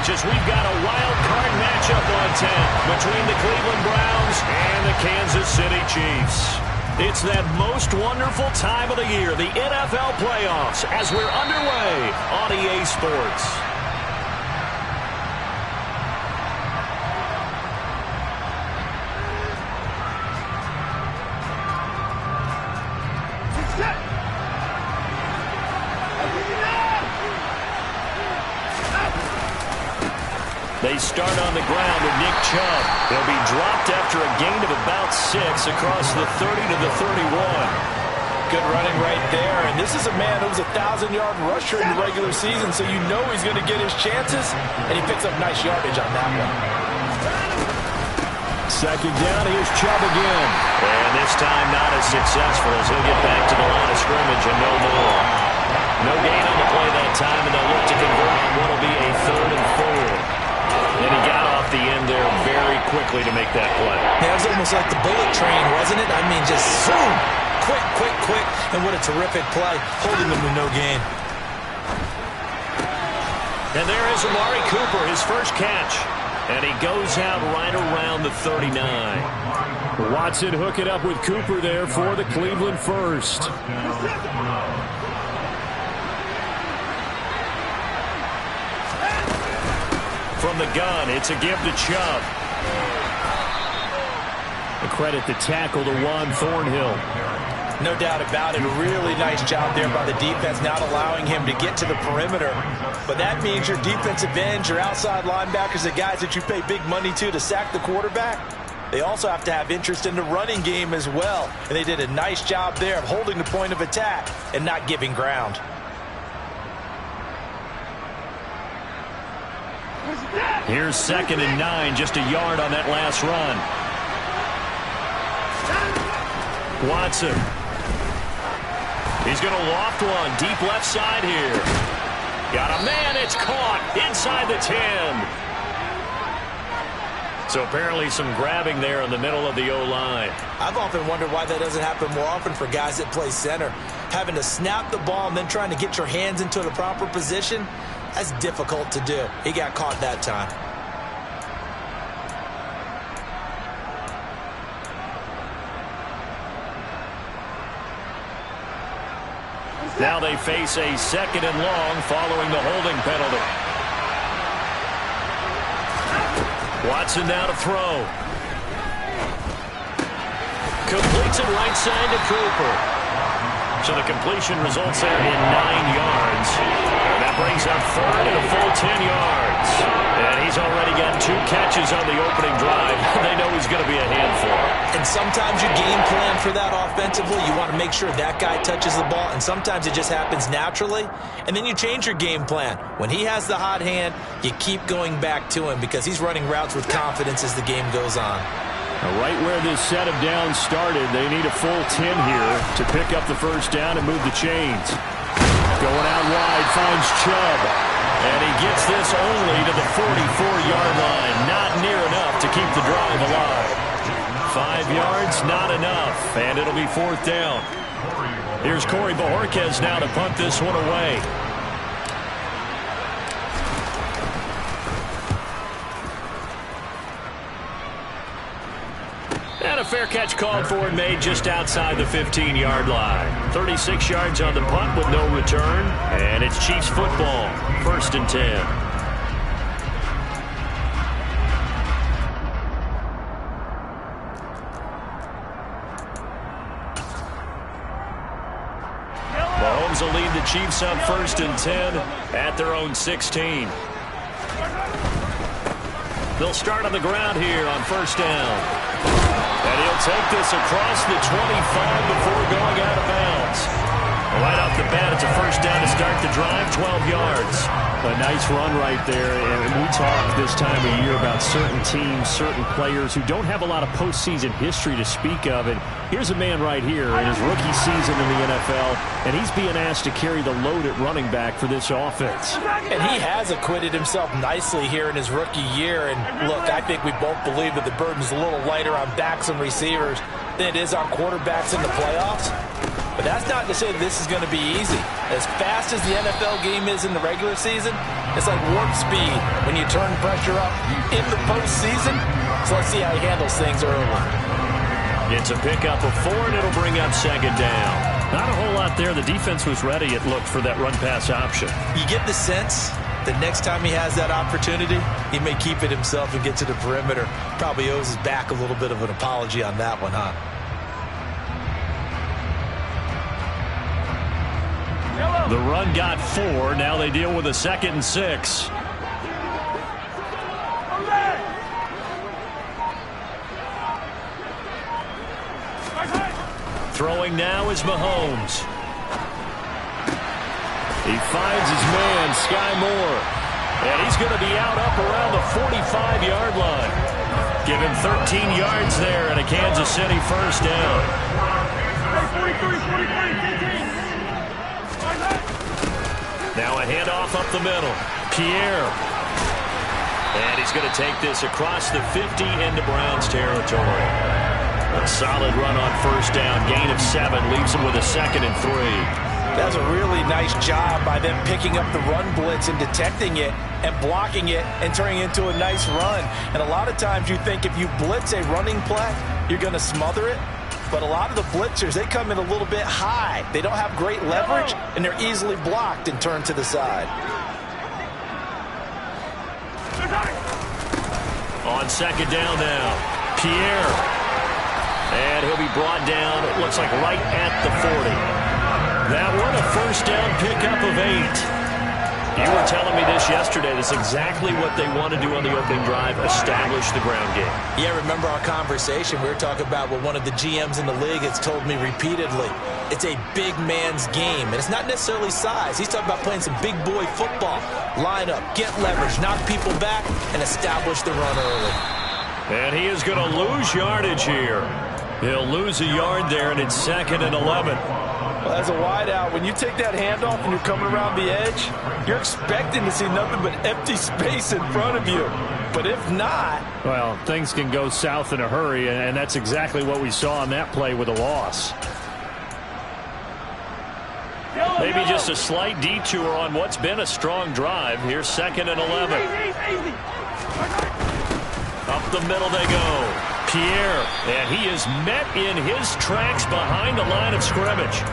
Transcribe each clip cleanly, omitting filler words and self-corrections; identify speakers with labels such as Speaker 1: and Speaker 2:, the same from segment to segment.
Speaker 1: advantage as we've got a wild card matchup on 10 between the Cleveland Browns and the Kansas City Chiefs. It's that most wonderful time of the year, the NFL playoffs, as we're underway on EA Sports. They start on the ground with Nick Chubb. He'll be dropped after a gain of about 6 across the 30 to the 31.
Speaker 2: Good running right there. And this is a man who was a 1,000-yard rusher in the regular season, so you know he's going to get his chances, and he picks up nice yardage on that one.
Speaker 1: Second down, here's Chubb again. And this time not as successful as he'll get back to the line of scrimmage and no more. No gain on the play that time, and they'll look to convert on what will be a 3rd and 4. And he got off the end there very quickly to make that play.
Speaker 2: Yeah, it was almost like the bullet train, wasn't it? I mean, just zoom, quick, quick, quick, and what a terrific play, holding them to no gain.
Speaker 1: And there is Amari Cooper, his first catch. And he goes out right around the 39. Watson hook it up with Cooper there for the Cleveland first. From the gun, it's a give to Chubb. A credit the tackle to Juan Thornhill.
Speaker 2: No doubt about it. A really nice job there by the defense, not allowing him to get to the perimeter. But that means your defensive ends, your outside linebackers, the guys that you pay big money to sack the quarterback, they also have to have interest in the running game as well. And they did a nice job there of holding the point of attack and not giving ground.
Speaker 1: Here's 2nd and 9, just a yard on that last run. Watson. He's going to loft one deep left side here. Got a man, it's caught inside the 10. So apparently some grabbing there in the middle of the O-line.
Speaker 2: I've often wondered why that doesn't happen more often for guys that play center. Having to snap the ball and then trying to get your hands into the proper position, that's difficult to do. He got caught that time.
Speaker 1: Now they face a 2nd and long following the holding penalty. Watson now to throw. Completes it right side to Cooper. So the completion results there in 9 yards. And that brings up 3rd and a full 10 yards. And he's already got 2 catches on the opening drive. They know he's going to be a handful.
Speaker 2: And sometimes you game plan for that offensively. You want to make sure that guy touches the ball. And sometimes it just happens naturally. And then you change your game plan. When he has the hot hand, you keep going back to him because he's running routes with confidence as the game goes on.
Speaker 1: Right where this set of downs started, they need a full 10 here to pick up the first down and move the chains. Going out wide, finds Chubb. And he gets this only to the 44-yard line. Not near enough to keep the drive alive. 5 yards, not enough. And it'll be 4th down. Here's Corey Bojorquez now to punt this one away. And a fair catch called for and made just outside the 15-yard line. 36 yards on the punt with no return. And it's Chiefs football. 1st and 10. Mahomes will lead the Chiefs on 1st and 10 at their own 16. They'll start on the ground here on 1st down. And he'll take this across the 25 before going out of bounds. Right off the bat, it's a 1st down to start the drive, 12 yards. A nice run right there. And we talk this time of year about certain teams, certain players who don't have a lot of postseason history to speak of. And here's a man right here in his rookie season in the NFL, and he's being asked to carry the load at running back for this offense.
Speaker 2: And he has acquitted himself nicely here in his rookie year. And look, I think we both believe that the burden's a little lighter on backs and receivers than it is on quarterbacks in the playoffs. But that's not to say this is going to be easy. As fast as the NFL game is in the regular season, it's like warp speed when you turn pressure up in the postseason. So let's see how he handles things early.
Speaker 1: It's a pickup of 4, and it'll bring up second down. Not a whole lot there. The defense was ready, it looked, for that run-pass option.
Speaker 2: You get the sense that next time he has that opportunity, he may keep it himself and get to the perimeter. Probably owes his back a little bit of an apology on that one, huh?
Speaker 1: The run got 4. Now they deal with a 2nd and 6. Throwing now is Mahomes. He finds his man, Sky Moore. And he's going to be out up around the 45-yard line. Give him 13 yards there and a Kansas City first down. Now a handoff up the middle. Pierre. And he's going to take this across the 50 into Browns territory. A solid run on first down. Gain of 7 leaves him with a 2nd and 3.
Speaker 2: That's a really nice job by them picking up the run blitz and detecting it and blocking it and turning it into a nice run. And a lot of times you think if you blitz a running play, you're going to smother it. But a lot of the blitzers, they come in a little bit high. They don't have great leverage, and they're easily blocked and turned to the side.
Speaker 1: On second down now, Pierre. And he'll be brought down, it looks like right at the 40. That one a first down pickup of 8. You were telling me this yesterday. That's exactly what they want to do on the opening drive, establish the ground game.
Speaker 2: Yeah, remember our conversation. We were talking about what one of the GMs in the league has told me repeatedly. It's a big man's game, and it's not necessarily size. He's talking about playing some big boy football. Line up, get leverage, knock people back, and establish the run early.
Speaker 1: And he is going to lose yardage here. He'll lose a yard there, and it's 2nd and 11.
Speaker 2: Well, as a wideout, when you take that handoff and you're coming around the edge, you're expecting to see nothing but empty space in front of you. But if not...
Speaker 1: Well, things can go south in a hurry, and that's exactly what we saw on that play with a loss. Maybe just a slight detour on what's been a strong drive. Here's 2nd and 11. Up the middle they go. Pierre, and he is met in his tracks behind the line of scrimmage.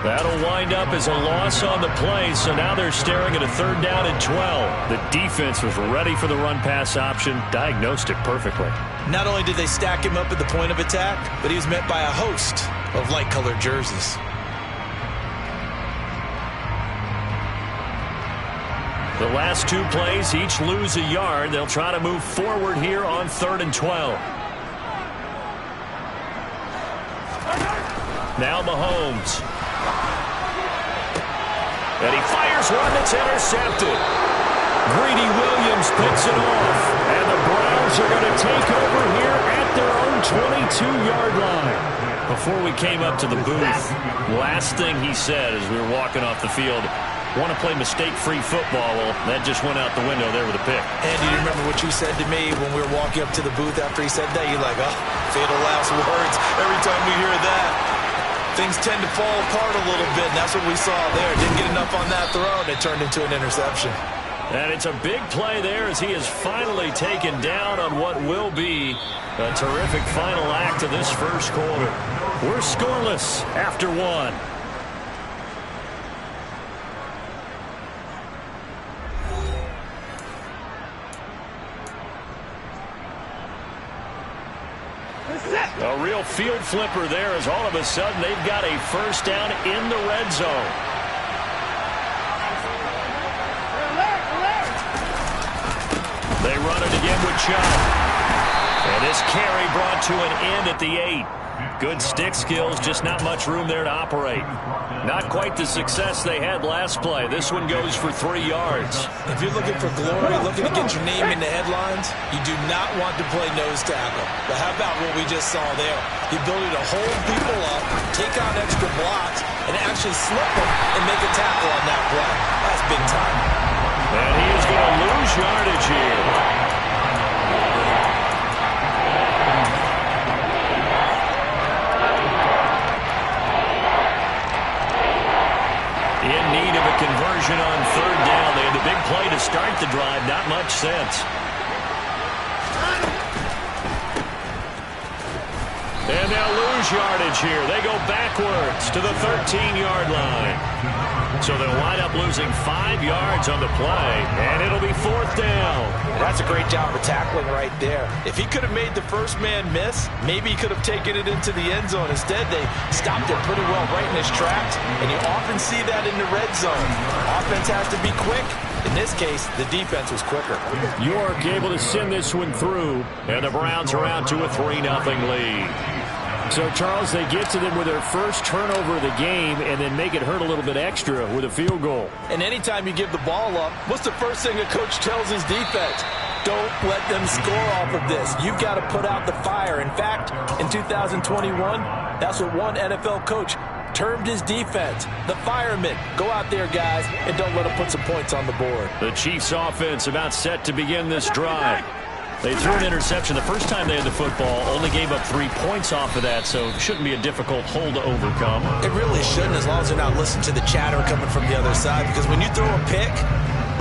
Speaker 1: That'll wind up as a loss on the play, so now they're staring at a 3rd down and 12. The defense was ready for the run-pass option, diagnosed it perfectly.
Speaker 2: Not only did they stack him up at the point of attack, but he was met by a host of light-colored jerseys.
Speaker 1: The last 2 plays each lose a yard. They'll try to move forward here on 3rd and 12. Now Mahomes. And he fires one that's intercepted. Greedy Williams picks it off. And the Browns are going to take over here at their own 22-yard line. Before we came up to the booth, last thing he said as we were walking off the field, want to play mistake-free football. Well, that just went out the window there with a pick.
Speaker 2: And do you remember what you said to me when we were walking up to the booth after he said that? You're like, oh, fatal last words. Every time we hear that, things tend to fall apart a little bit, and that's what we saw there. Didn't get enough on that throw, and it turned into an interception.
Speaker 1: And it's a big play there as he is finally taken down on what will be a terrific final act of this first quarter. We're scoreless after 1. A real field flipper there as all of a sudden they've got a first down in the red zone. They run it again with Chubb. And this carry brought to an end at the 8. Good stick skills, just not much room there to operate. Not quite the success they had last play. This one goes for 3 yards.
Speaker 2: If you're looking for glory, looking to get your name in the headlines, you do not want to play nose tackle. But how about what we just saw there? The ability to hold people up, take on extra blocks, and actually slip them and make a tackle on that play. That's big time.
Speaker 1: And he is going to lose yardage here. punt. And they'll lose yardage here. They go backwards to the 13-yard line. So they'll wind up losing 5 yards on the play, and it'll be 4th down.
Speaker 2: That's a great job of tackling right there. If he could have made the first man miss, maybe he could have taken it into the end zone. Instead, they stopped it pretty well right in his tracks, and you often see that in the red zone. Offense has to be quick. In this case, the defense was quicker.
Speaker 1: York able to send this one through, and the Browns are out to a 3-0 lead. So, Charles, they get to them with their first turnover of the game and then make it hurt a little bit extra with a field goal.
Speaker 2: And anytime you give the ball up, what's the first thing a coach tells his defense? Don't let them score off of this. You've got to put out the fire. In fact, in 2021, that's what one NFL coach termed his defense. The firemen. Go out there, guys, and don't let them put some points on the board.
Speaker 1: The Chiefs offense about set to begin this drive. They threw an interception the first time they had the football, only gave up 3 points off of that, so it shouldn't be a difficult hole to overcome.
Speaker 2: It really shouldn't, as long as they're not listening to the chatter coming from the other side, because when you throw a pick,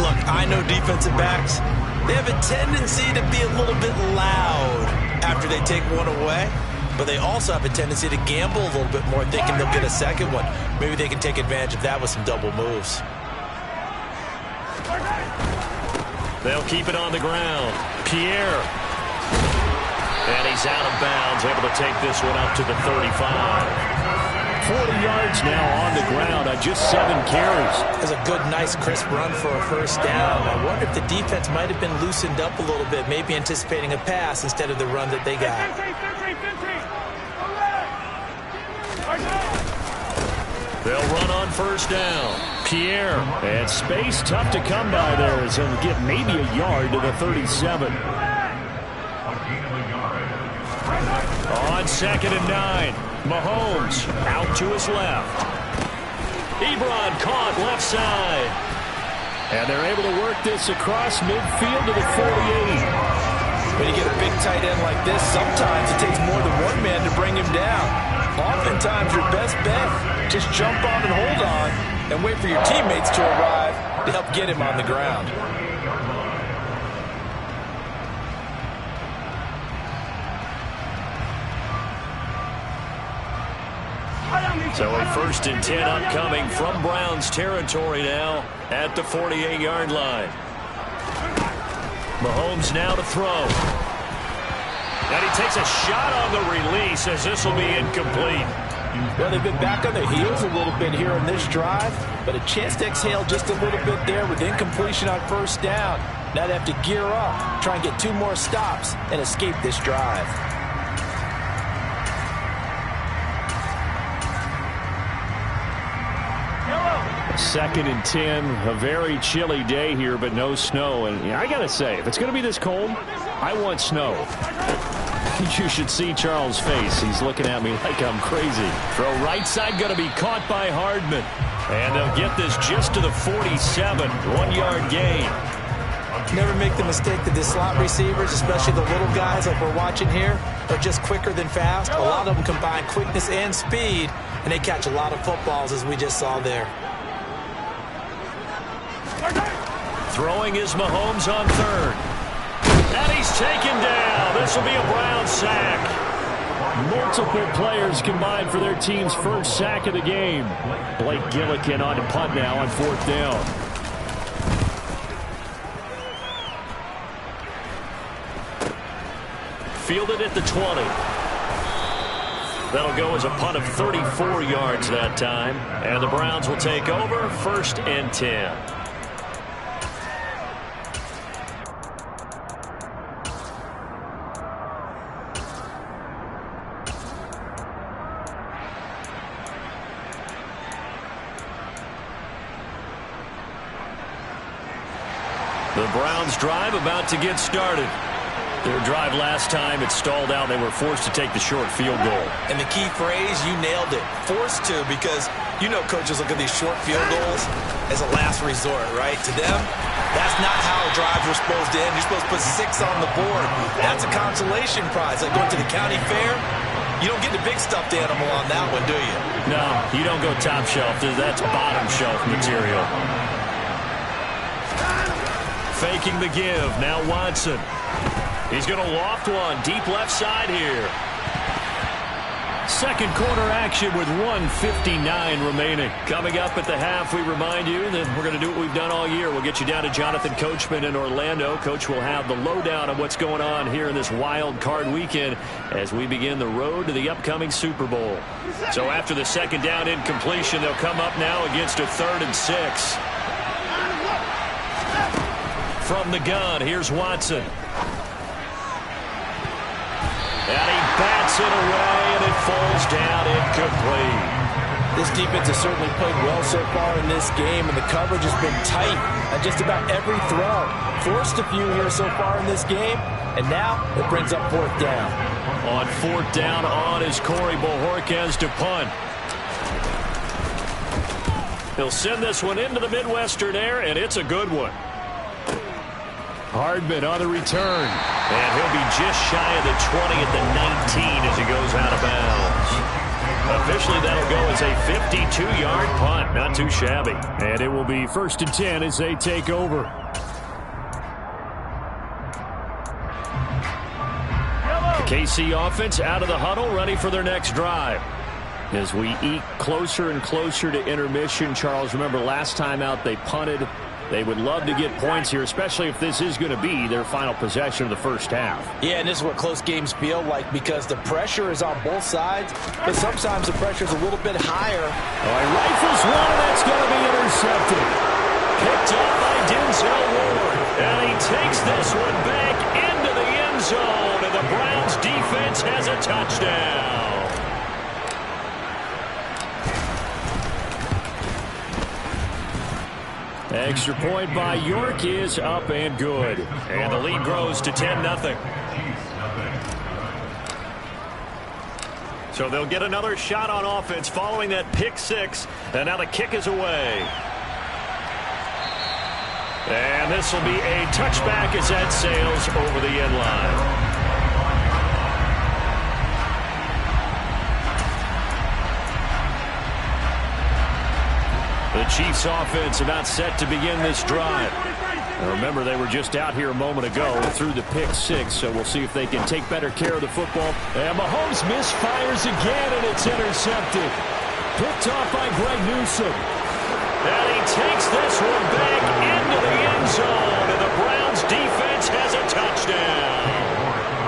Speaker 2: look, I know defensive backs, they have a tendency to be a little bit loud after they take one away, but they also have a tendency to gamble a little bit more, thinking they'll get a second one. Maybe they can take advantage of that with some double moves.
Speaker 1: They'll keep it on the ground. Pierre. And he's out of bounds, able to take this one up to the 35. 40 yards now on the ground on just 7 carries.
Speaker 2: That's a good, nice, crisp run for a first down. I wonder if the defense might have been loosened up a little bit, maybe anticipating a pass instead of the run that they got.
Speaker 1: They'll run on first down. Pierre. And space tough to come by there as he'll get maybe a yard to the 37. On 2nd and 9. Mahomes out to his left. Ebron caught left side. And they're able to work this across midfield to the 48.
Speaker 2: When you get a big tight end like this, sometimes it takes more than one man to bring him down. Oftentimes, your best bet, just jump on and hold on and wait for your teammates to arrive to help get him on the ground.
Speaker 1: So a 1st and 10 upcoming from Browns territory now at the 48-yard line. Mahomes now to throw. And he takes a shot on the release as this will be incomplete.
Speaker 2: Well, they've been back on their heels a little bit here on this drive, but a chance to exhale just a little bit there with incompletion on first down. Now they have to gear up, try and get 2 more stops, and escape this drive.
Speaker 1: Second and 10, a very chilly day here, but no snow. And I got to say, if it's going to be this cold, I want snow. You should see Charles' face. He's looking at me like I'm crazy. Throw right side going to be caught by Hardman. And they'll get this just to the 47, 1-yard gain.
Speaker 2: Never make the mistake that the slot receivers, especially the little guys like we're watching here, are just quicker than fast. A lot of them combine quickness and speed, and they catch a lot of footballs, as we just saw there.
Speaker 1: Throwing is Mahomes on 3rd. And he's taken down. This will be a Brown sack. Multiple players combined for their team's first sack of the game. Blake Gillikin on to punt now on 4th down. Fielded at the 20. That'll go as a punt of 34 yards that time. And the Browns will take over 1st and 10. The Browns drive about to get started. Their drive last time, it stalled out. They were forced to take the short field goal.
Speaker 2: And the key phrase, you nailed it. Forced to, because you know coaches look at these short field goals as a last resort, right? To them, that's not how drives were supposed to end. You're supposed to put 6 on the board. That's a consolation prize. Like going to the county fair, you don't get the big stuffed animal on that one, do you?
Speaker 1: No, you don't go top shelf. That's bottom shelf material. faking the give. Now Watson. He's going to loft one. Deep left side here. Second quarter action with 1:59 remaining. Coming up at the half, we remind you that we're going to do what we've done all year. We'll get you down to Jonathan Coachman in Orlando. Coach will have the lowdown on what's going on here in this wild card weekend as we begin the road to the upcoming Super Bowl. So after the second down incompletion, they'll come up now against a 3rd and 6. From the gun, here's Watson. And he bats it away, and it falls down incomplete.
Speaker 2: This defense has certainly played well so far in this game, and the coverage has been tight on just about every throw. Forced a few here so far in this game, and now it brings up 4th down.
Speaker 1: On 4th down on is Corey Bojorquez to punt. He'll send this one into the Midwestern air, and it's a good one. Hardman on the return. And he'll be just shy of the 20 at the 19 as he goes out of bounds. Officially, that'll go as a 52-yard punt. Not too shabby. And it will be 1st and 10 as they take over. The KC offense out of the huddle, ready for their next drive. As we eke closer and closer to intermission, Charles, remember last time out they punted. They would love to get points here, especially if this is going to be their final possession of the first half.
Speaker 2: Yeah, and this is what close games feel like because the pressure is on both sides, but sometimes the pressure is a little bit higher.
Speaker 1: All right, rifles one, and that's going to be intercepted. Picked up by Denzel Ward. And he takes this one back into the end zone, and the Browns defense has a touchdown. Extra point by York is up and good. And the lead grows to 10-0. So they'll get another shot on offense following that pick 6. And now the kick is away. And this will be a touchback as that sails over the end line. The Chiefs offense about set to begin this drive. Now remember, they were just out here a moment ago through the pick 6, so we'll see if they can take better care of the football. And Mahomes misfires again, and it's intercepted. Picked off by Greg Newsome. And he takes this one back into the end zone, and the Browns defense has a touchdown.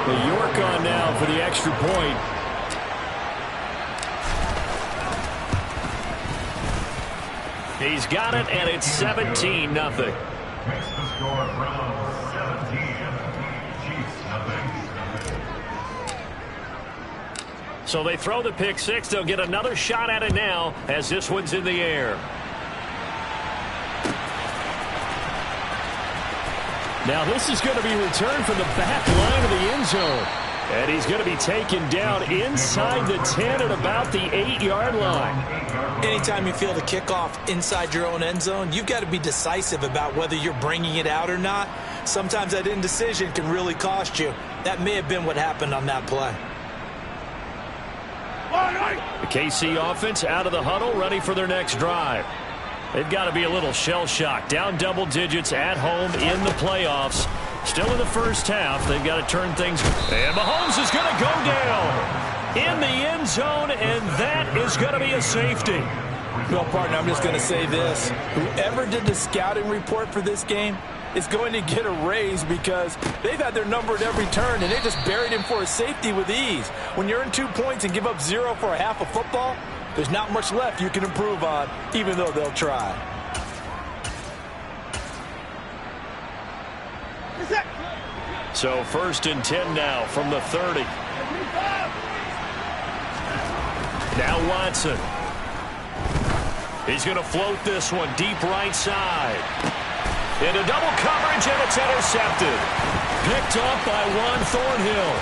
Speaker 1: The York on now for the extra point. He's got it, and it's 17-0. So they throw the pick 6. They'll get another shot at it now as this one's in the air. Now this is going to be returned from the back line of the end zone. And he's going to be taken down inside the 10 at about the 8-yard line.
Speaker 2: Anytime you feel the kickoff inside your own end zone, you've got to be decisive about whether you're bringing it out or not. Sometimes that indecision can really cost you. That may have been what happened on that play.
Speaker 1: The KC offense out of the huddle, ready for their next drive. They've got to be a little shell-shocked. Down double digits at home in the playoffs. Still in the first half. They've got to turn things. And Mahomes is going to go down in the end zone, and that is going to be a safety.
Speaker 2: Well, partner, I'm just going to say this. Whoever did the scouting report for this game is going to get a raise because they've had their number at every turn, and they just buried him for a safety with ease. When you earn 2 points and give up 0 for a half of football, there's not much left you can improve on, even though they'll try.
Speaker 1: So 1st and 10 now from the 30. Now Watson. He's going to float this one deep right side. Into double coverage, and it's intercepted. Picked up by Juan Thornhill.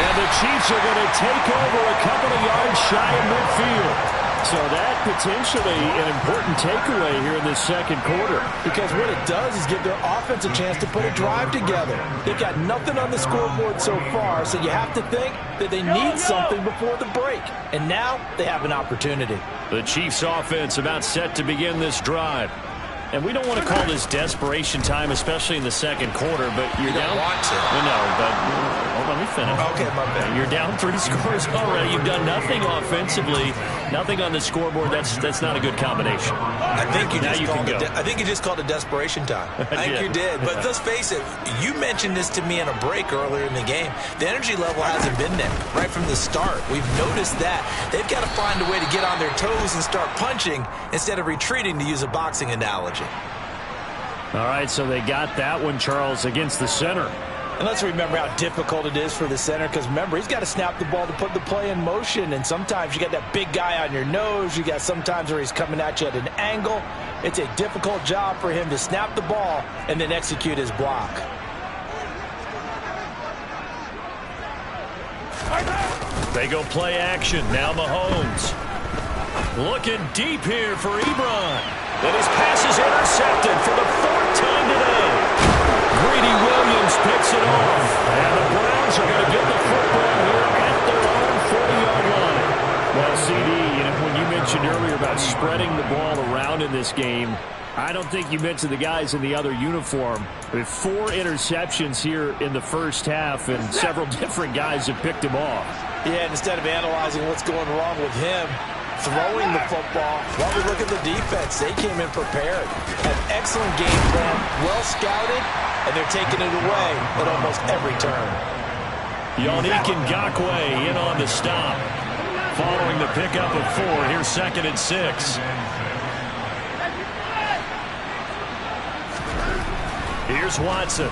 Speaker 1: And the Chiefs are going to take over a couple of yards shy of midfield. So that potentially an important takeaway here in this second quarter.
Speaker 2: Because what it does is give their offense a chance to put a drive together. They've got nothing on the scoreboard so far, so you have to think that they need something before the break. And now they have an opportunity.
Speaker 1: The Chiefs offense about set to begin this drive. And we don't want to call this desperation time, especially in the second quarter, but you're down.
Speaker 2: Want to.
Speaker 1: No, but let me finish.
Speaker 2: Okay, my bad.
Speaker 1: You're down 3 scores already. You've done nothing offensively, nothing on the scoreboard. That's not a good combination.
Speaker 2: I think you just called it desperation time. I think you did. But let's face it, you mentioned this to me in a break earlier in the game. The energy level hasn't been there right from the start. We've noticed that. They've got to find a way to get on their toes and start punching instead of retreating, to use a boxing analogy.
Speaker 1: All right, so they got that one, Charles, against the center.
Speaker 2: And let's remember how difficult it is for the center, because remember, he's got to snap the ball to put the play in motion, and sometimes you got that big guy on your nose. You got sometimes where he's coming at you at an angle. It's a difficult job for him to snap the ball and then execute his block.
Speaker 1: They go play action. Now Mahomes. Looking deep here for Ebron. And his pass is intercepted for the 4th time today. Greedy Williams picks it off. And the Browns are going to get the football here at their own 40-yard line. Well, CD, when you mentioned earlier about spreading the ball around in this game, I don't think you mentioned the guys in the other uniform. With 4 interceptions here in the first half, and several different guys have picked him off. Yeah, and instead of analyzing what's going wrong with him, throwing the football, while we look at the defense, they came in prepared. An excellent game plan, well scouted, and they're taking it away at almost every turn. Yannick Ngakoue in on the stop. Following the pickup of 4, here's 2nd and 6. Here's Watson.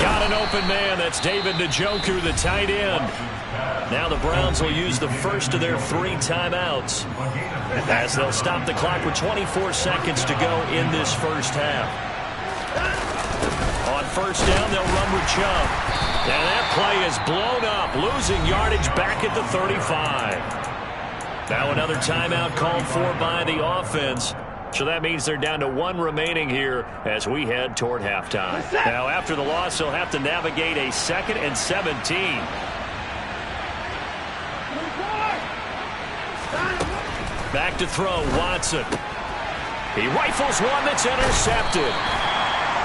Speaker 1: Got an open man. That's David Njoku, the tight end. Now the Browns will use the first of their 3 timeouts as they'll stop the clock with 24 seconds to go in this first half. On first down, they'll run with Chubb. And that play is blown up, losing yardage back at the 35. Now another timeout called for by the offense. So that means they're down to 1 remaining here as we head toward halftime. Now after the loss, they'll have to navigate a 2nd and 17. Back to throw, Watson. He rifles one that's intercepted.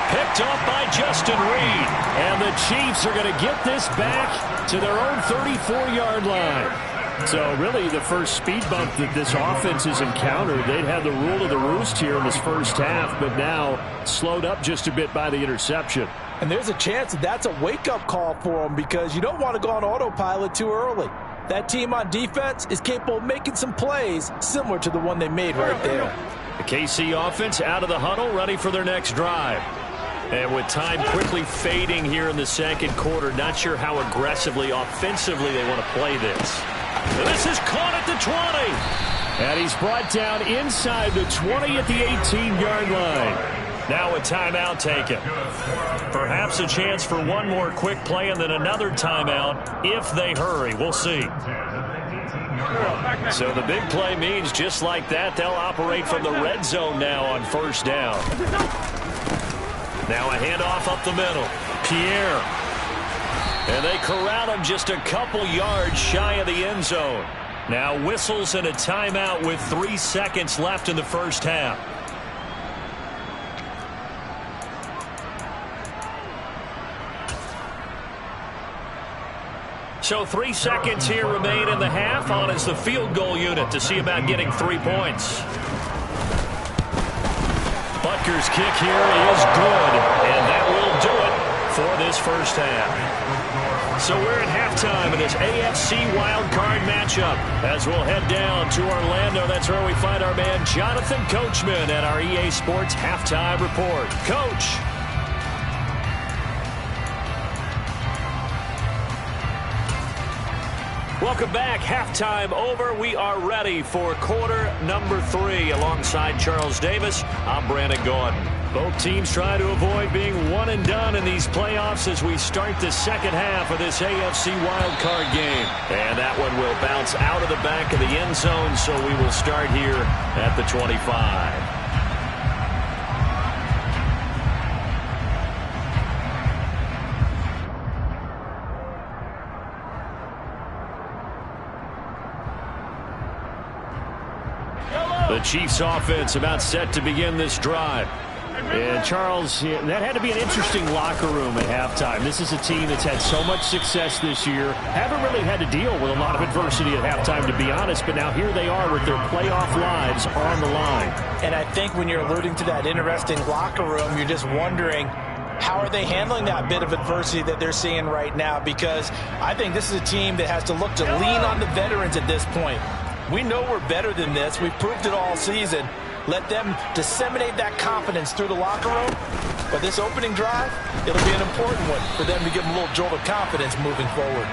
Speaker 1: Picked off by Justin Reed. And the Chiefs are going to get this back to their own 34-yard line. So really the first speed bump that this offense has encountered, they'd had the rule of the roost here in this first half, but now slowed up just a bit by the interception. And there's a chance that that's a wake-up call for them, because you don't want to go on autopilot too early. That team on defense is capable of making some plays similar to the one they made right there. The KC offense out of the huddle, ready for their next drive. And with time quickly fading here in the second quarter, not sure how aggressively, offensively they want to play this. And this is caught at the 20. And he's brought down inside the 20 at the 18-yard line. Now a timeout taken. Perhaps a chance for one more quick play and then another timeout if they hurry. We'll see. So the big play means just like that, they'll operate from the red zone now on first down. Now a handoff up the middle. Pierre. And they corral him just a couple yards shy of the end zone. Now whistles and a timeout with 3 seconds left in the first half. So 3 seconds here remain in the half. On is the field goal unit to see about getting 3 points. Butker's kick here is good, and that will do it for this first half. So we're at halftime in this AFC wildcard matchup as we'll head down to Orlando. That's where we find our man Jonathan Coachman at our EA Sports Halftime Report. Coach. Welcome back. Halftime over. We are ready for quarter number 3. Alongside Charles Davis, I'm Brandon Gaudin. Both teams try to avoid being one and done in these playoffs as we start the second half of this AFC wildcard game. And that one will bounce out of the back of the end zone, so we will start here at the 25. The Chiefs offense about set to begin this drive. And Charles, that had to be an interesting locker room at halftime. This is a team that's had so much success this year. Haven't really had to deal with a lot of adversity at halftime, to be honest. But now here they are with their playoff lives on the line.
Speaker 2: And I think when you're alluding to that interesting locker room, you're just wondering, how are they handling that bit of adversity that they're seeing right now? Because I think this is a team that has to look to lean on the veterans at this point. We know we're better than this. We've proved it all season. Let them disseminate that confidence through the locker room. But this opening drive, it'll be an important one for them to give them a little jolt of confidence moving forward.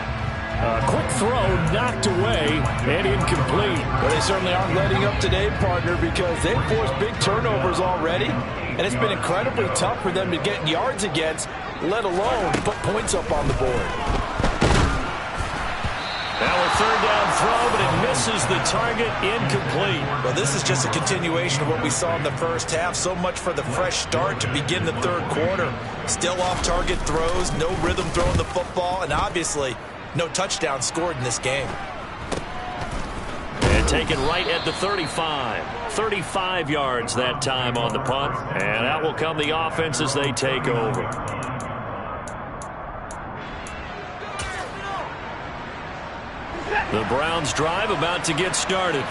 Speaker 1: Quick throw knocked away and incomplete.
Speaker 2: Well, they certainly aren't letting up today, partner, because they've forced big turnovers already. And it's been incredibly tough for them to get yards against, let alone put points up on the board.
Speaker 1: Now a third down throw, but it misses the target, incomplete.
Speaker 2: Well, this is just a continuation of what we saw in the first half. So much for the fresh start to begin the third quarter. Still off-target throws, no rhythm throwing the football, and obviously no touchdown scored in this game.
Speaker 1: And taken right at the 35. 35 yards that time on the punt. And out will come the offense as they take over. The Browns drive about to get started.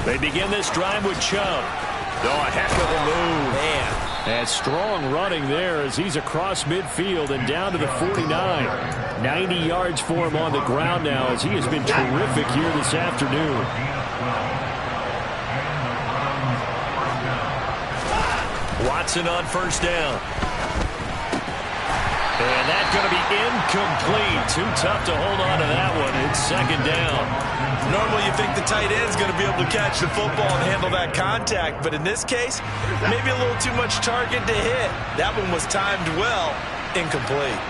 Speaker 1: They begin this drive with Chubb. Oh, a heck of a move.
Speaker 2: Man.
Speaker 1: And strong running there as he's across midfield and down to the 49. 90 yards for him on the ground now as he has been terrific here this afternoon. Watson on first down. And that's going to be incomplete. Too tough to hold on to that one. It's second down.
Speaker 2: Normally you think the tight end's going to be able to catch the football and handle that contact, but in this case, maybe a little too much target to hit. That one was timed well, incomplete.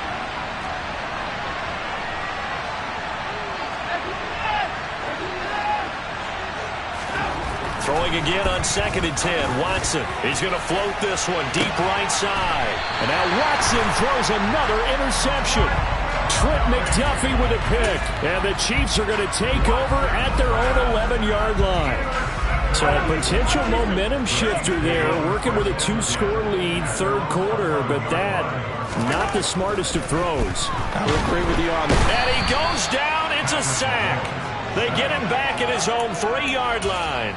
Speaker 1: Throwing again on 2nd and 10. Watson, he's going to float this one deep right side. And now Watson throws another interception. Trent McDuffie with a pick. And the Chiefs are going to take over at their own 11-yard line. So a potential momentum shifter there, working with a 2-score lead, third quarter. But that, not the smartest of throws.
Speaker 2: I would agree with you on that.
Speaker 1: And he goes down. It's a sack. They get him back at his own 3-yard line.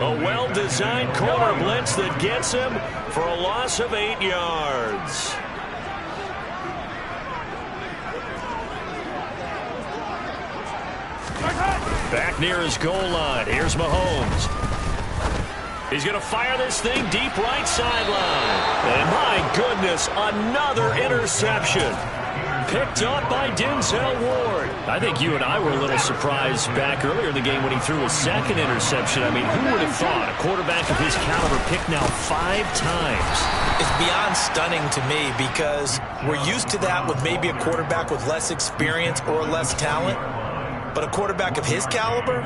Speaker 1: A well-designed corner blitz that gets him for a loss of 8 yards. Back near his goal line. Here's Mahomes. He's going to fire this thing deep right sideline. And my goodness, another interception. Picked up by Denzel Ward. I think you and I were a little surprised back earlier in the game when he threw his second interception. I mean, who would have thought a quarterback of his caliber picked now 5 times?
Speaker 2: It's beyond stunning to me because we're used to that with maybe a quarterback with less experience or less talent. But a quarterback of his caliber,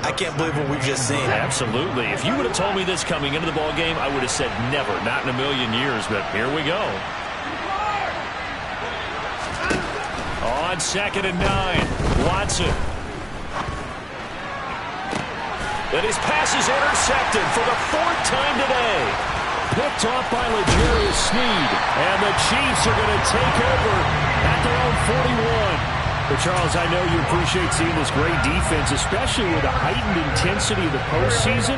Speaker 2: I can't believe what we've just seen.
Speaker 1: Absolutely. If you would have told me this coming into the ballgame, I would have said never, not in a million years. But here we go. On 2nd and 9, Watson. And his pass is intercepted for the 4th time today. Picked off by L'Jarius Sneed. And the Chiefs are going to take over at their own 41. But Charles, I know you appreciate seeing this great defense, especially with the heightened intensity of the postseason.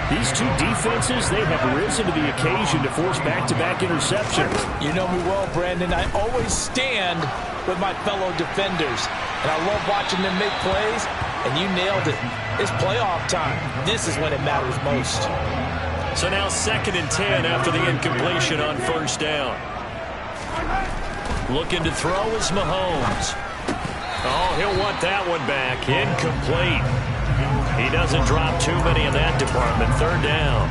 Speaker 1: These two defenses, they have risen to the occasion to force back-to-back interceptions.
Speaker 2: You know me well, Brandon. I always stand with my fellow defenders. And I love watching them make plays And you nailed it. It's playoff time. This is when it matters most.
Speaker 1: So now 2nd and 10 after the incompletion on first down. Looking to throw is Mahomes. Oh, he'll want that one back. Incomplete. He doesn't drop too many in that department. 3rd down.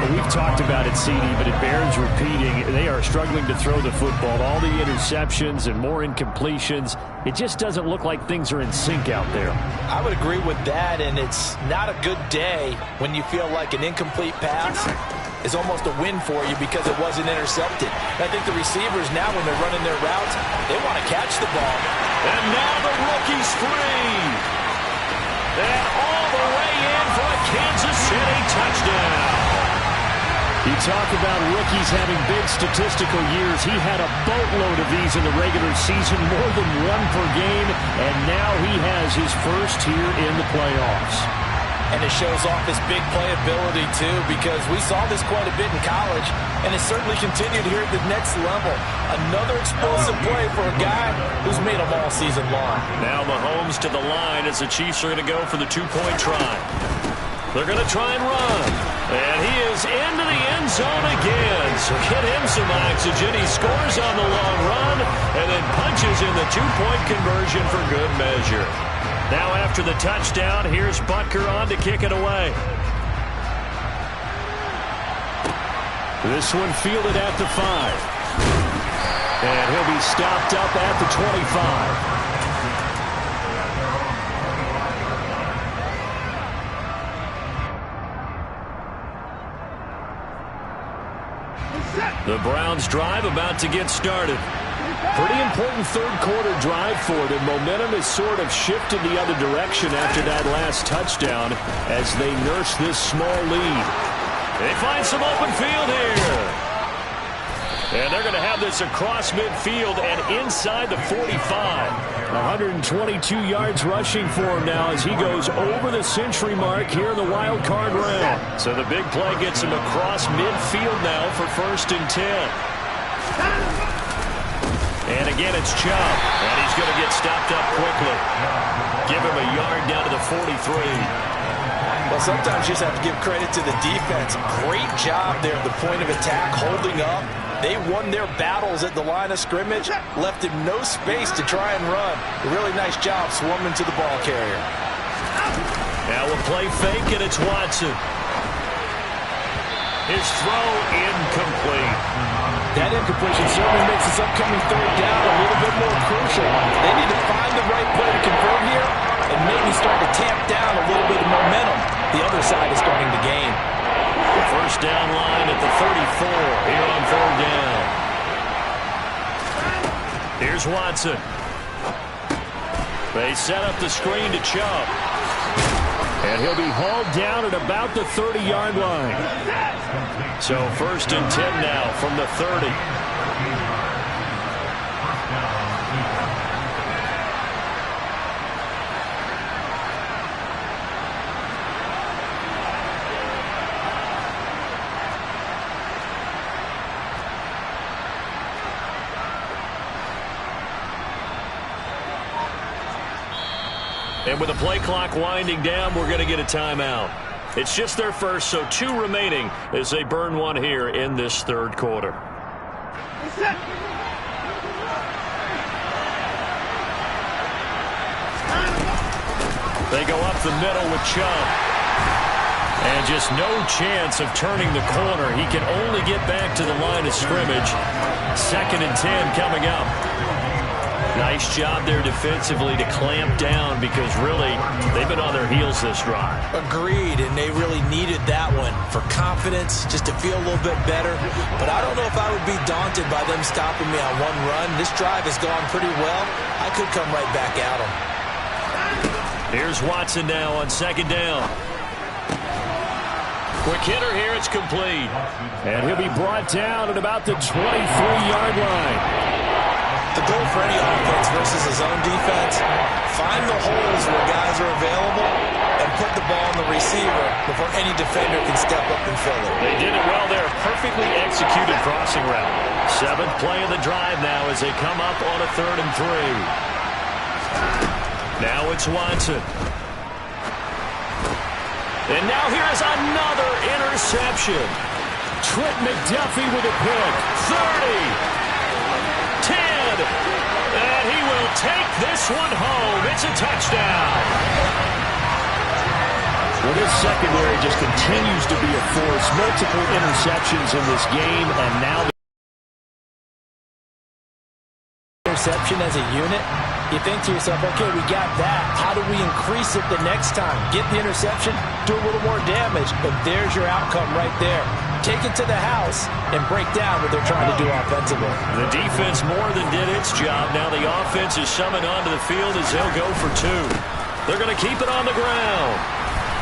Speaker 3: We've talked about it, CD, but it bears repeating. They are struggling to throw the football. All the interceptions and more incompletions. It just doesn't look like things are in sync out there.
Speaker 2: I would agree with that, and it's not a good day when you feel like an incomplete pass is almost a win for you because it wasn't intercepted. I think the receivers now, when they're running their routes, they want to catch the ball.
Speaker 1: And now the rookie's free. And all the way in for a Kansas City touchdown.
Speaker 3: You talk about rookies having big statistical years. He had a boatload of these in the regular season, more than one per game, and now he has his first here in the playoffs.
Speaker 2: And it shows off his big playability, too, because we saw this quite a bit in college, and it certainly continued here at the next level. Another explosive play for a guy who's made them all season long.
Speaker 1: Now Mahomes to the line as the Chiefs are going to go for the 2-point try. They're going to try and run. And he is into the end zone again. So get him some oxygen. He scores on the long run and then punches in the 2-point conversion for good measure. Now after the touchdown, here's Butker on to kick it away.
Speaker 3: This one fielded at the 5. And he'll be stopped up at the 25.
Speaker 1: The Browns drive about to get started.
Speaker 3: Pretty important third-quarter drive for them. Momentum has sort of shifted the other direction after that last touchdown as they nurse this small lead.
Speaker 1: They find some open field here. And they're going to have this across midfield and inside the 45.
Speaker 3: 122 yards rushing for him now as he goes over the century mark here in the wild card round.
Speaker 1: So the big play gets him across midfield now for 1st and 10. And again, it's Chubb. And he's going to get stopped up quickly. Give him a yard down to the 43.
Speaker 2: Well, sometimes you just have to give credit to the defense. Great job there at the point of attack, holding up. They won their battles at the line of scrimmage, left him no space to try and run. A really nice job swarming to the ball carrier.
Speaker 1: Now a play fake, and it's Watson. His throw incomplete.
Speaker 2: That incompletion certainly makes this upcoming 3rd down a little bit more crucial. They need to find the right play to convert here and maybe start to tamp down a little bit of momentum. The other side is starting to gain.
Speaker 1: First down line at the 34 here on 3rd down. Here's Watson. They set up the screen to Chubb.
Speaker 3: And he'll be hauled down at about the 30-yard line.
Speaker 1: So 1st and 10 now from the 30. And with the play clock winding down, we're going to get a timeout. It's just their first, so 2 remaining as they burn one here in this 3rd quarter. They go up the middle with Chubb. And just no chance of turning the corner. He can only get back to the line of scrimmage. 2nd and 10 coming up. Nice job there defensively to clamp down because really they've been on their heels this drive.
Speaker 2: Agreed, and they really needed that one for confidence, just to feel a little bit better. But I don't know if I would be daunted by them stopping me on one run. This drive has gone pretty well. I could come right back at them.
Speaker 1: Here's Watson now on 2nd down. Quick hitter here, it's complete.
Speaker 3: And he'll be brought down at about the 23-yard line.
Speaker 2: The goal for any offense versus his own defense, find the holes where guys are available and put the ball on the receiver before any defender can step up and fill it.
Speaker 1: They did it well there. Perfectly executed crossing route. 7th play of the drive now as they come up on a 3rd and 3. Now it's Watson. And now here's another interception.
Speaker 3: Trent McDuffie with a pick.
Speaker 1: 30. 10. And he will take this one home. It's a touchdown.
Speaker 3: Well, this secondary just continues to be a force. Multiple interceptions in this game, and now the
Speaker 2: interception as a unit. You think to yourself, okay, we got that. How do we increase it the next time? Get the interception, do a little more damage, but there's your outcome right there. Take it to the house and break down what they're trying to do offensively.
Speaker 1: The defense more than did its job. Now the offense is summoned onto the field as they'll go for 2. They're going to keep it on the ground.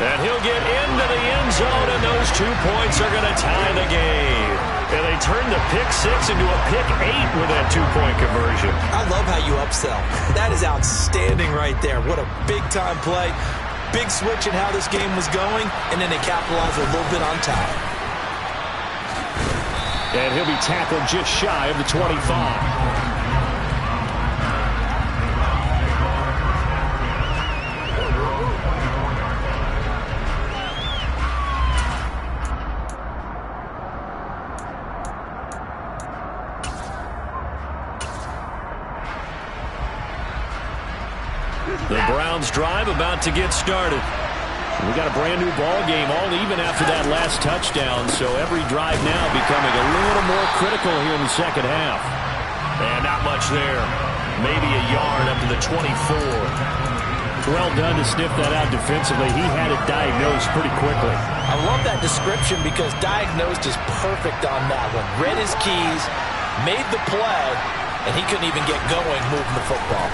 Speaker 1: And he'll get into the end zone, and those 2 points are going to tie the game. And they turned the pick 6 into a pick 8 with that 2-point conversion.
Speaker 2: I love how you upsell. That is outstanding right there. What a big-time play. Big switch in how this game was going, and then they capitalized a little bit on top.
Speaker 3: And he'll be tackled just shy of the 25.
Speaker 1: The Browns drive about to get started. We got a brand new ball game, all even after that last touchdown, so every drive now becoming a little more critical here in the second half. And not much there. Maybe a yard up to the 24.
Speaker 3: Well done to sniff that out defensively. He had it diagnosed pretty quickly.
Speaker 2: I love that description because diagnosed is perfect on that one. Read his keys, made the play, and he couldn't even get going moving the football.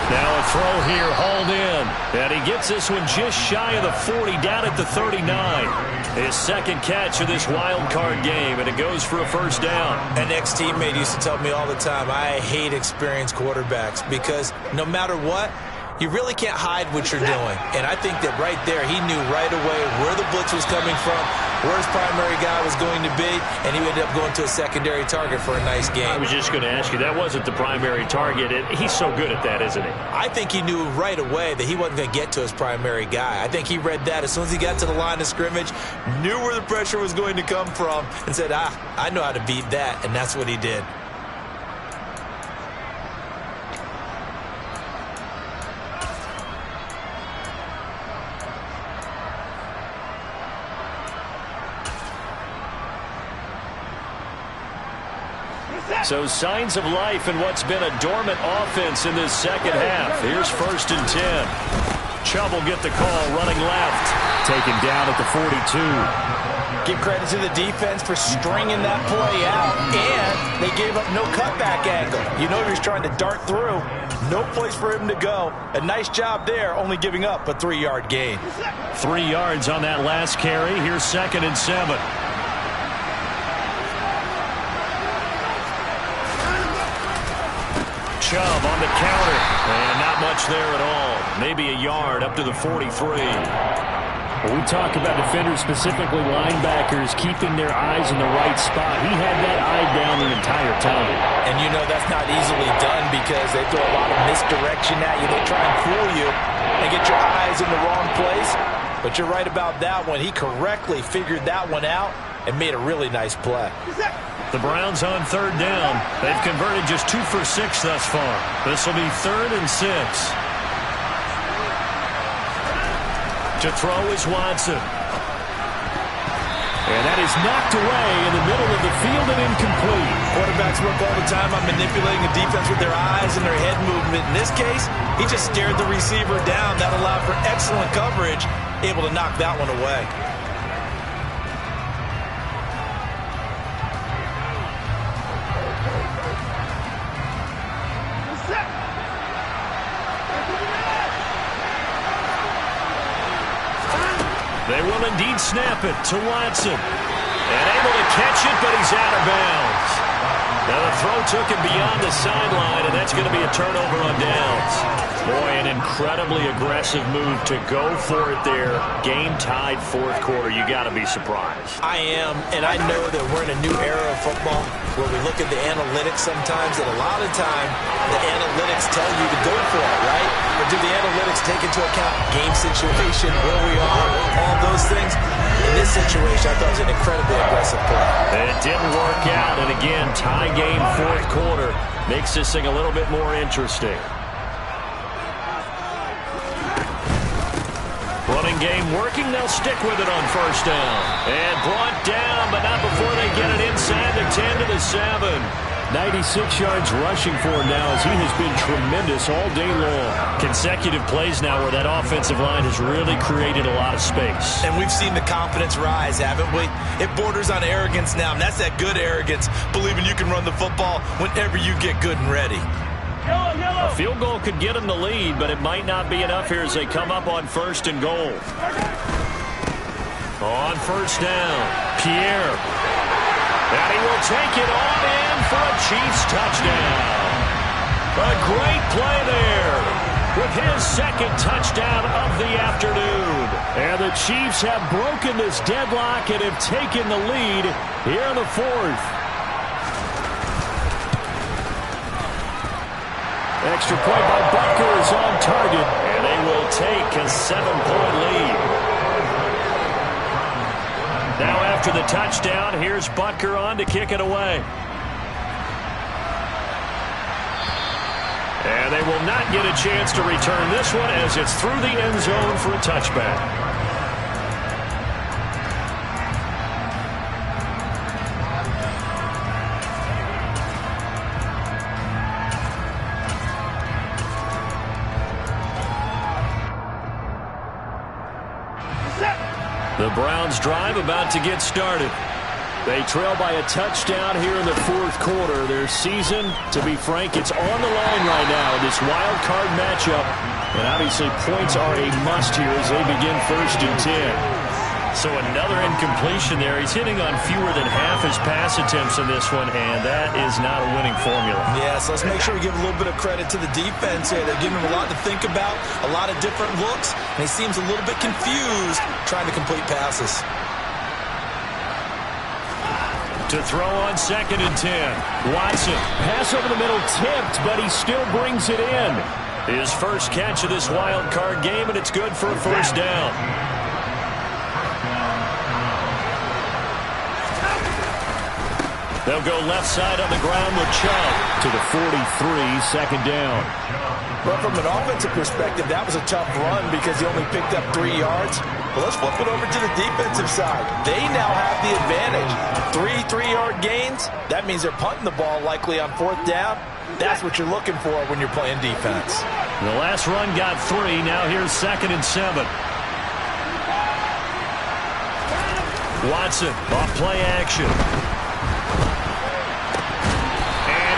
Speaker 1: Now a throw here, hauled in. And he gets this one just shy of the 40, down at the 39. His second catch of this wild card game, and it goes for a first down.
Speaker 2: An ex-teammate used to tell me all the time, I hate experienced quarterbacks because no matter what, you really can't hide what you're doing. And I think that right there, he knew right away where the blitz was coming from, where his primary guy was going to be, and he ended up going to a secondary target for a nice game.
Speaker 1: I was just going to ask you, that wasn't the primary target. He's so good at that, isn't he?
Speaker 2: I think he knew right away that he wasn't going to get to his primary guy. I think he read that as soon as he got to the line of scrimmage, knew where the pressure was going to come from, and said, I know how to beat that, and that's what he did.
Speaker 1: So signs of life in what's been a dormant offense in this second half. Here's 1st and 10. Chubb will get the call running left.
Speaker 3: Taken down at the 42.
Speaker 2: Give credit to the defense for stringing that play out, and they gave up no cutback angle. You know he was trying to dart through. No place for him to go. A nice job there, only giving up a 3-yard gain.
Speaker 1: 3 yards on that last carry. Here's 2nd and 7. Chubb on the counter, and not much there at all. Maybe a yard up to the 43.
Speaker 3: When we talk about defenders, specifically linebackers, keeping their eyes in the right spot, he had that eye down the entire time.
Speaker 2: And you know that's not easily done because they throw a lot of misdirection at you. They try and fool you and get your eyes in the wrong place. But you're right about that one. He correctly figured that one out and made a really nice play.
Speaker 1: The Browns on 3rd down. They've converted just 2 for 6 thus far. This will be 3rd and 6. To throw is Watson.
Speaker 3: And that is knocked away in the middle of the field and incomplete.
Speaker 2: Quarterbacks work all the time on manipulating the defense with their eyes and their head movement. In this case, he just stared the receiver down. That allowed for excellent coverage, able to knock that one away.
Speaker 1: They will indeed snap it to Watson. And able to catch it, but he's out of bounds. Now the throw took him beyond the sideline, and that's going to be a turnover on downs. Boy, an incredibly aggressive move to go for it there. Game tied 4th quarter. You got to be surprised.
Speaker 2: I am, and I know that we're in a new era of football. where we look at the analytics sometimes, and a lot of time the analytics tell you to go for it, right? But do the analytics take into account game situation, where we are, all those things? In this situation, I thought it was an incredibly aggressive play.
Speaker 1: It didn't work out, and again, tie game, fourth quarter. Makes this thing a little bit more interesting. Running game working. They'll stick with it on first down. And brought down, but not before they get it inside the 10 to the 7.
Speaker 3: 96 yards rushing for him now as he has been tremendous all day long.
Speaker 1: Consecutive plays now where that offensive line has really created a lot of space.
Speaker 2: And we've seen the confidence rise, haven't we? It borders on arrogance now, and that's that good arrogance, believing you can run the football whenever you get good and ready.
Speaker 1: A field goal could get them the lead, but it might not be enough here as they come up on first and goal. On first down, Pierre. And he will take it on in for a Chiefs touchdown. A great play there with his second touchdown of the afternoon.
Speaker 3: And the Chiefs have broken this deadlock and have taken the lead here in the fourth. Extra point by Butker is on target.
Speaker 1: And they will take a 7-point lead. Now after the touchdown, here's Butker on to kick it away. And they will not get a chance to return this one as it's through the end zone for a touchback. The Browns drive about to get started. They trail by a touchdown here in the fourth quarter. Their season, to be frank, it's on the line right now in this wild card matchup. And obviously points are a must here as they begin first and 10. So another incompletion there. He's hitting on fewer than half his pass attempts in this one, and that is not a winning formula.
Speaker 2: Yeah, so let's make sure we give a little bit of credit to the defense here. They're giving him a lot to think about, a lot of different looks, and he seems a little bit confused trying to complete passes.
Speaker 1: To throw on second and 10. Watson.
Speaker 3: Pass over the middle tipped, but he still brings it in.
Speaker 1: His first catch of this wild card game, and it's good for a first down. They'll go left side on the ground with Chubb.
Speaker 3: To the 43, second down.
Speaker 2: But from an offensive perspective, that was a tough run because he only picked up 3 yards. But let's flip it over to the defensive side. They now have the advantage. 3-3-yard gains. That means they're punting the ball likely on fourth down. That's what you're looking for when you're playing defense.
Speaker 1: The last run got 3. Now here's second and 7. Watson off play action.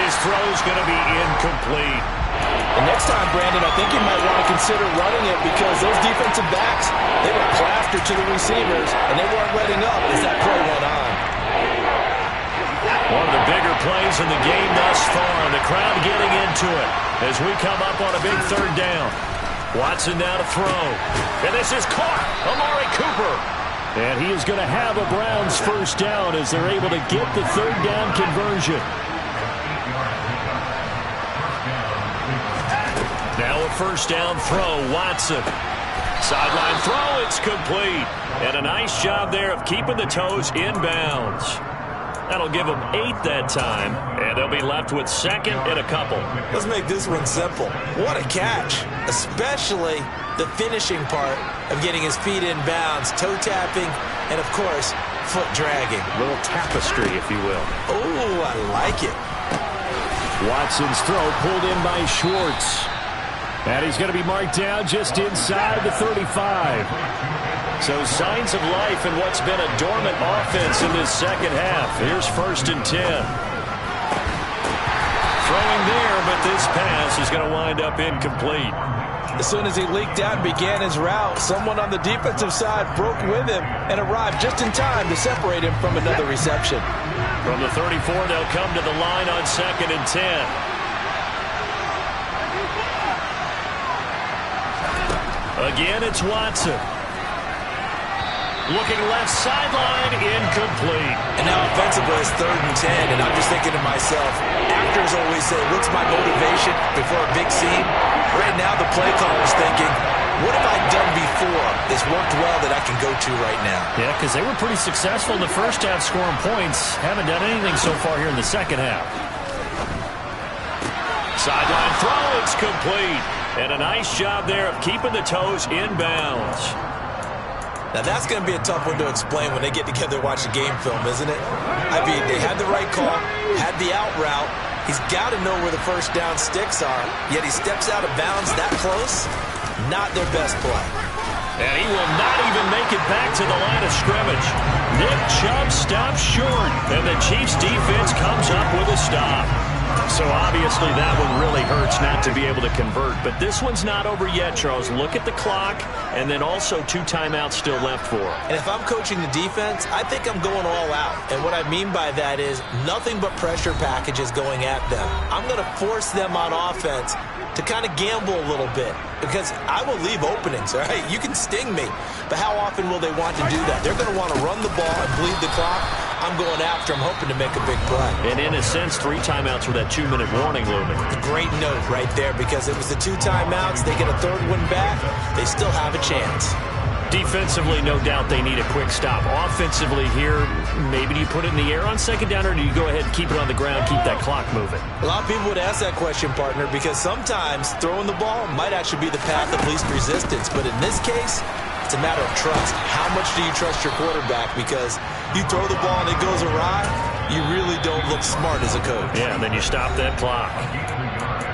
Speaker 1: His throw's going to be incomplete.
Speaker 2: And next time, Brandon, I think you might want to consider running it because those defensive backs, they were plastered to the receivers, and they weren't letting up as that play went on.
Speaker 1: One of the bigger plays in the game thus far, and the crowd getting into it as we come up on a big third down. Watson now to throw. And this is caught. Amari Cooper.
Speaker 3: And he is going to have a Browns first down as they're able to get the third down conversion.
Speaker 1: Now a first down throw, Watson. Sideline throw, it's complete. And a nice job there of keeping the toes inbounds. That'll give them 8 that time, and they'll be left with second and a couple.
Speaker 2: Let's make this one simple. What a catch, especially the finishing part of getting his feet in bounds, toe tapping, and of course, foot dragging.
Speaker 1: A little tapestry, if you will.
Speaker 2: Oh, I like it.
Speaker 3: Watson's throw pulled in by Schwartz. And he's going to be marked down just inside the 35.
Speaker 1: So signs of life in what's been a dormant offense in this second half. Here's first and 10. Throwing there, but this pass is going to wind up incomplete.
Speaker 2: As soon as he leaked out and began his route, someone on the defensive side broke with him and arrived just in time to separate him from another reception.
Speaker 1: From the 34, they'll come to the line on second and 10. Again, it's Watson. Looking left sideline, incomplete.
Speaker 2: And now offensively it's 3rd and 10, and I'm just thinking to myself, actors always say, what's my motivation before a big scene? Right now the play caller's thinking, what have I done before that's worked well that I can go to right now?
Speaker 1: Yeah, because they were pretty successful in the first half scoring points. Haven't done anything so far here in the second half. Sideline throw, it's complete. And a nice job there of keeping the toes inbounds.
Speaker 2: Now that's going to be a tough one to explain when they get together and watch the game film, isn't it? I mean, they had the right call, had the out route. He's got to know where the first down sticks are, yet he steps out of bounds that close. Not their best play.
Speaker 1: And he will not even make it back to the line of scrimmage. Nick Chubb stops short, and the Chiefs defense comes up with a stop. So obviously that one really hurts not to be able to convert. But this one's not over yet, Charles. Look at the clock, and then also 2 timeouts still left for him.
Speaker 2: And if I'm coaching the defense, I think I'm going all out. And what I mean by that is nothing but pressure packages going at them. I'm going to force them on offense to kind of gamble a little bit because I will leave openings, all right? You can sting me, but how often will they want to do that? They're going to want to run the ball and bleed the clock. I'm going after them, hoping to make a big play.
Speaker 1: And in a sense, 3 timeouts with that 2-minute warning looming.
Speaker 2: Great note right there because it was the 2 timeouts. They get a 3rd one back. They still have a chance.
Speaker 1: Defensively, no doubt they need a quick stop. Offensively here, maybe do you put it in the air on 2nd down, or do you go ahead and keep it on the ground, keep that clock moving?
Speaker 2: A lot of people would ask that question, partner, because sometimes throwing the ball might actually be the path of least resistance. But in this case, it's a matter of trust. How much do you trust your quarterback? Because you throw the ball and it goes awry, you really don't look smart as a coach.
Speaker 1: Yeah, and then you stop that clock.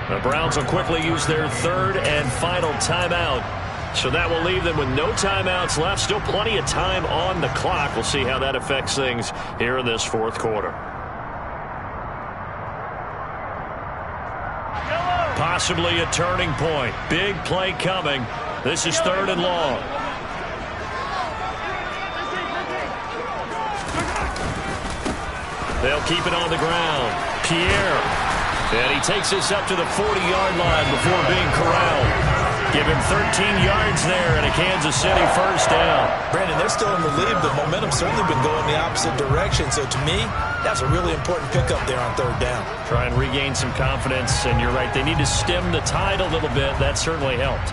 Speaker 1: The Browns will quickly use their 3rd and final timeout. So that will leave them with no timeouts left. Still plenty of time on the clock. We'll see how that affects things here in this 4th quarter. Possibly a turning point. Big play coming. This is 3rd and long. They'll keep it on the ground. Pierre. And he takes this up to the 40-yard line before being corralled. Give him 13 yards there and a Kansas City 1st down.
Speaker 2: Brandon, they're still in the lead, but momentum's certainly been going the opposite direction. So to me, that's a really important pickup there on 3rd down.
Speaker 1: Try and regain some confidence, and you're right. They need to stem the tide a little bit. That certainly helped.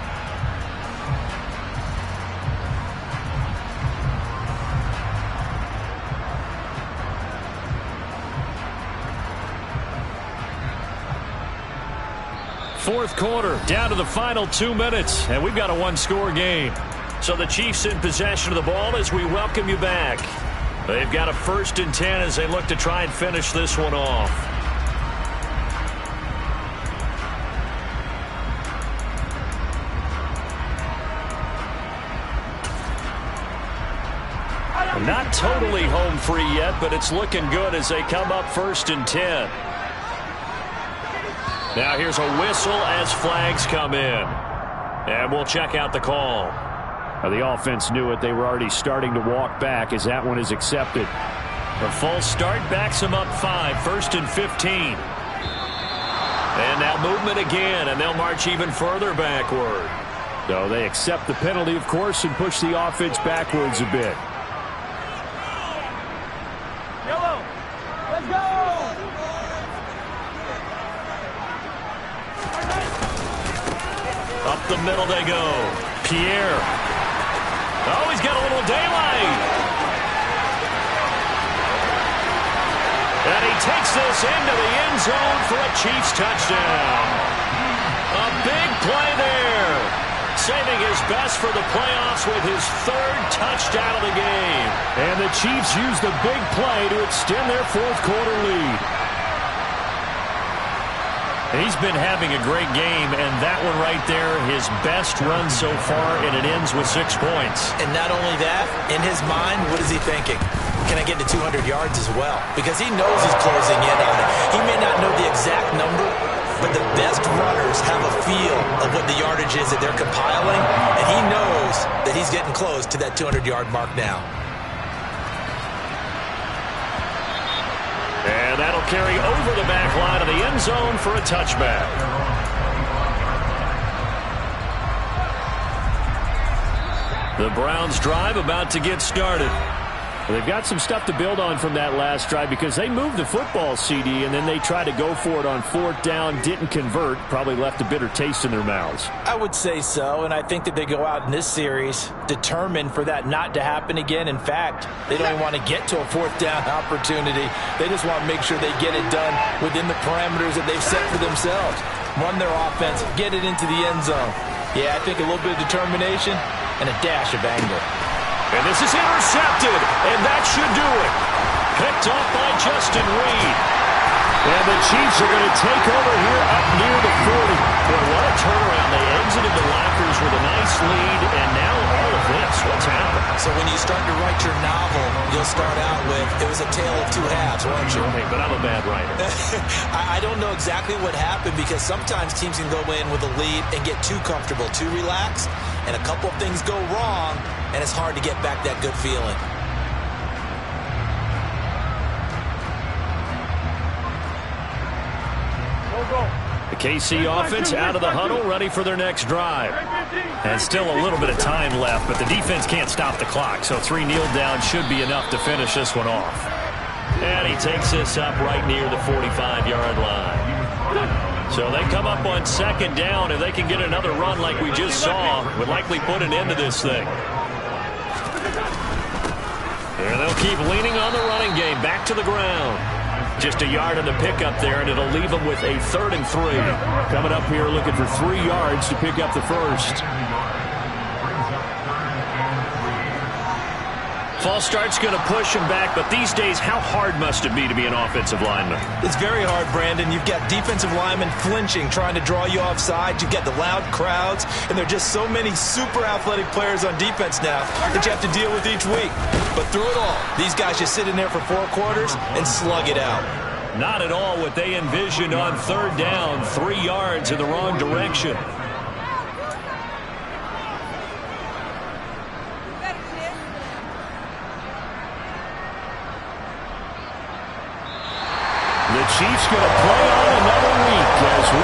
Speaker 1: Fourth quarter, down to the final 2 minutes, and we've got a 1-score game. So the Chiefs in possession of the ball as we welcome you back. They've got a 1st and 10 as they look to try and finish this one off. Not totally home free yet, but it's looking good as they come up 1st and 10. Now here's a whistle as flags come in. And we'll check out the call.
Speaker 3: The offense knew it. They were already starting to walk back as that one is accepted.
Speaker 1: The false start backs them up 5, 1st and 15. And now movement again, and they'll march even further backward.
Speaker 3: So they accept the penalty, of course, and push the offense backwards a bit.
Speaker 4: Yellow, let's go!
Speaker 1: Up the middle they go. Pierre. Oh, he's got a little daylight. And he takes this into the end zone for a Chiefs touchdown. A big play there. Saving his best for the playoffs with his 3rd touchdown of the game.
Speaker 3: And the Chiefs use the big play to extend their 4th quarter lead.
Speaker 1: He's been having a great game, and that one right there, his best run so far, and it ends with 6 points.
Speaker 2: And not only that, in his mind, what is he thinking? Can I get to 200 yards as well? Because he knows he's closing in on it. He may not know the exact number, but the best runners have a feel of what the yardage is that they're compiling, and he knows that he's getting close to that 200-yard mark now.
Speaker 1: And that'll carry over the back line of the end zone for a touchback. The Browns drive about to get started.
Speaker 3: Well, they've got some stuff to build on from that last drive because they moved the football, CD, and then they tried to go for it on fourth down, didn't convert, probably left a bitter taste in their mouths.
Speaker 2: I would say so, and I think that they go out in this series determined for that not to happen again. In fact, they don't even want to get to a fourth down opportunity. They just want to make sure they get it done within the parameters that they've set for themselves. Run their offense, get it into the end zone. Yeah, I think a little bit of determination and a dash of anger.
Speaker 1: And this is intercepted, and that should do it. Picked off by Justin Reed.
Speaker 3: And the Chiefs are going to take over here up near the 40.
Speaker 1: Boy, what a turnaround. They exited the lockers with a nice lead, and now all of this. What's happened?
Speaker 2: So when you start to write your novel, you'll start out with, it was a tale of two halves, won't you?
Speaker 1: Okay, but I'm a bad writer.
Speaker 2: I don't know exactly what happened because sometimes teams can go in with a lead and get too comfortable, too relaxed, and a couple of things go wrong, and it's hard to get back that good feeling.
Speaker 1: The KC offense out of the huddle, ready for their next drive. And still a little bit of time left, but the defense can't stop the clock, so 3 kneel downs should be enough to finish this one off. And he takes this up right near the 45-yard line. So they come up on second down. If they can get another run like we just saw, would likely put an end to this thing. There they'll keep leaning on the running game. Back to the ground. Just a yard on the pickup there, and it'll leave them with a 3rd and 3.
Speaker 3: Coming up here looking for 3 yards to pick up the first.
Speaker 1: False start's going to push him back, but these days, how hard must it be to be an offensive lineman?
Speaker 2: It's very hard, Brandon. You've got defensive linemen flinching, trying to draw you offside. You've got the loud crowds, and there are just so many super athletic players on defense now that you have to deal with each week. But through it all, these guys just sit in there for 4 quarters and slug it out.
Speaker 1: Not at all what they envisioned on 3rd down, 3 yards in the wrong direction.
Speaker 3: The Chiefs going to play on another week as we